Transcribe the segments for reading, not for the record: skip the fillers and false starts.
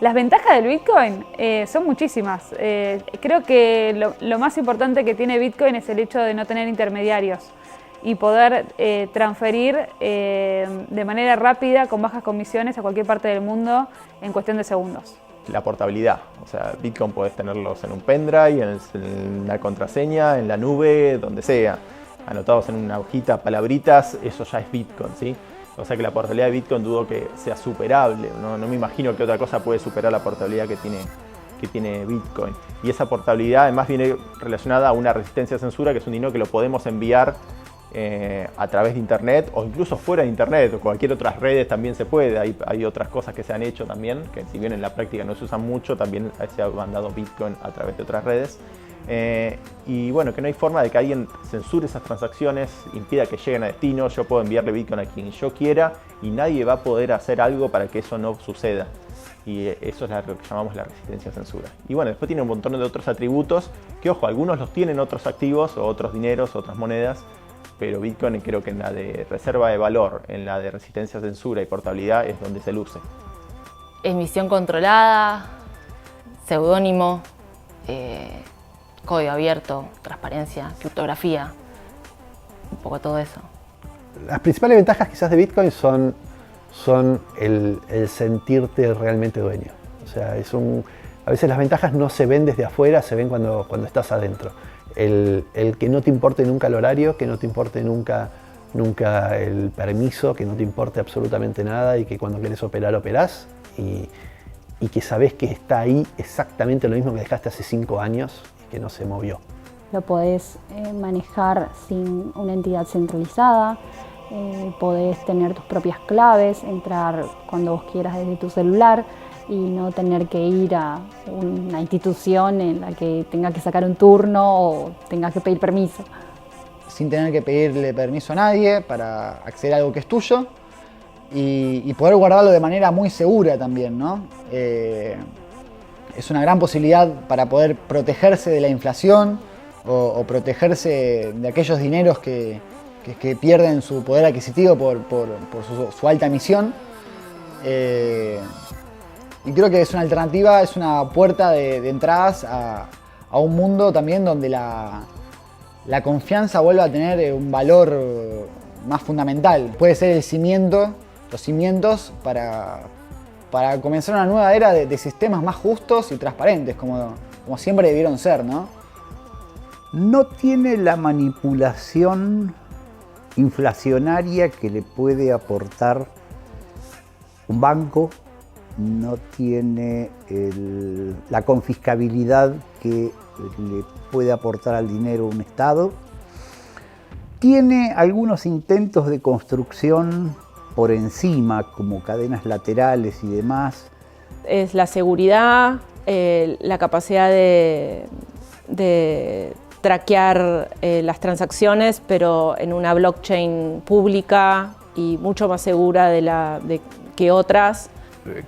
Las ventajas del Bitcoin son muchísimas. Creo que lo más importante que tiene Bitcoin es el hecho de no tener intermediarios y poder transferir de manera rápida, con bajas comisiones, a cualquier parte del mundo en cuestión de segundos. La portabilidad, o sea, Bitcoin puedes tenerlos en un pendrive, en una contraseña, en la nube, donde sea, anotados en una hojita, palabritas, eso ya es Bitcoin, ¿sí? O sea que la portabilidad de Bitcoin dudo que sea superable, no me imagino que otra cosa puede superar la portabilidad que tiene Bitcoin. Y esa portabilidad además viene relacionada a una resistencia a censura, que es un dinero que lo podemos enviar a través de internet o incluso fuera de internet o cualquier otras redes también se puede. Hay otras cosas que se han hecho también, que si bien en la práctica no se usan mucho, también se ha mandado Bitcoin a través de otras redes. Y bueno, que no hay forma de que alguien censure esas transacciones, impida que lleguen a destino. Yo puedo enviarle Bitcoin a quien yo quiera y nadie va a poder hacer algo para que eso no suceda. Y eso es lo que llamamos la resistencia a censura. Y bueno, después tiene un montón de otros atributos que, ojo, algunos los tienen otros activos o otros dineros, otras monedas, pero Bitcoin creo que en la de reserva de valor, en la de resistencia a censura y portabilidad es donde se luce. Emisión controlada, seudónimo, código abierto, transparencia, criptografía, un poco todo eso. Las principales ventajas quizás de Bitcoin son el sentirte realmente dueño. O sea, a veces las ventajas no se ven desde afuera, se ven cuando estás adentro. El que no te importe nunca el horario, que no te importe nunca el permiso, que no te importe absolutamente nada y que cuando querés operar, operás y que sabés que está ahí exactamente lo mismo que dejaste hace 5 años y que no se movió. Lo podés manejar sin una entidad centralizada, podés tener tus propias claves, entrar cuando vos quieras desde tu celular y no tener que ir a una institución en la que tengas que sacar un turno o tengas que pedir permiso. Sin tener que pedirle permiso a nadie para acceder a algo que es tuyo y poder guardarlo de manera muy segura también, ¿no? Es una gran posibilidad para poder protegerse de la inflación o protegerse de aquellos dineros que pierden su poder adquisitivo por su alta emisión. Y creo que es una alternativa, es una puerta de entradas a un mundo también donde la confianza vuelve a tener un valor más fundamental. Puede ser el cimiento, los cimientos para comenzar una nueva era de sistemas más justos y transparentes, como siempre debieron ser, ¿no? No tiene la manipulación inflacionaria que le puede aportar un banco, no tiene la confiscabilidad que le puede aportar al dinero un Estado. Tiene algunos intentos de construcción por encima, como cadenas laterales y demás. Es la seguridad, la capacidad de traquear las transacciones, pero en una blockchain pública y mucho más segura que otras.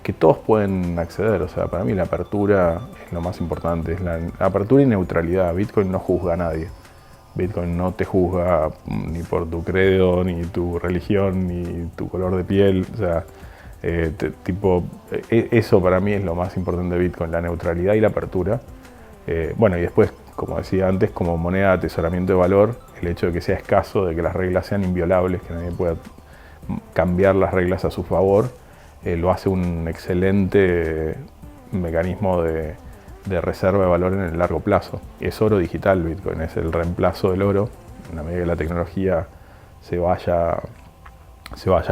Que todos pueden acceder, o sea, para mí la apertura es lo más importante, es la apertura y neutralidad. Bitcoin no juzga a nadie. Bitcoin no te juzga ni por tu credo, ni tu religión, ni tu color de piel. O sea, eso para mí es lo más importante de Bitcoin, la neutralidad y la apertura. Bueno, y después, como decía antes, como moneda de atesoramiento de valor, el hecho de que sea escaso, de que las reglas sean inviolables, que nadie pueda cambiar las reglas a su favor, lo hace un excelente mecanismo de reserva de valor en el largo plazo. Es oro digital Bitcoin, es el reemplazo del oro. En la medida que la tecnología se vaya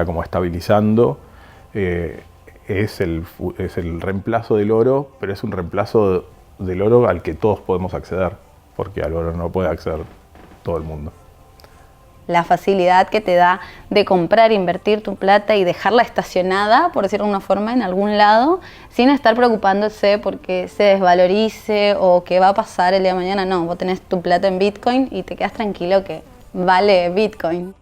como estabilizando, es el reemplazo del oro, pero es un reemplazo del oro al que todos podemos acceder, porque al oro no puede acceder todo el mundo. La facilidad que te da de comprar, invertir tu plata y dejarla estacionada, por decirlo de una forma, en algún lado, sin estar preocupándose porque se desvalorice o qué va a pasar el día de mañana. No, vos tenés tu plata en Bitcoin y te quedas tranquilo que vale Bitcoin.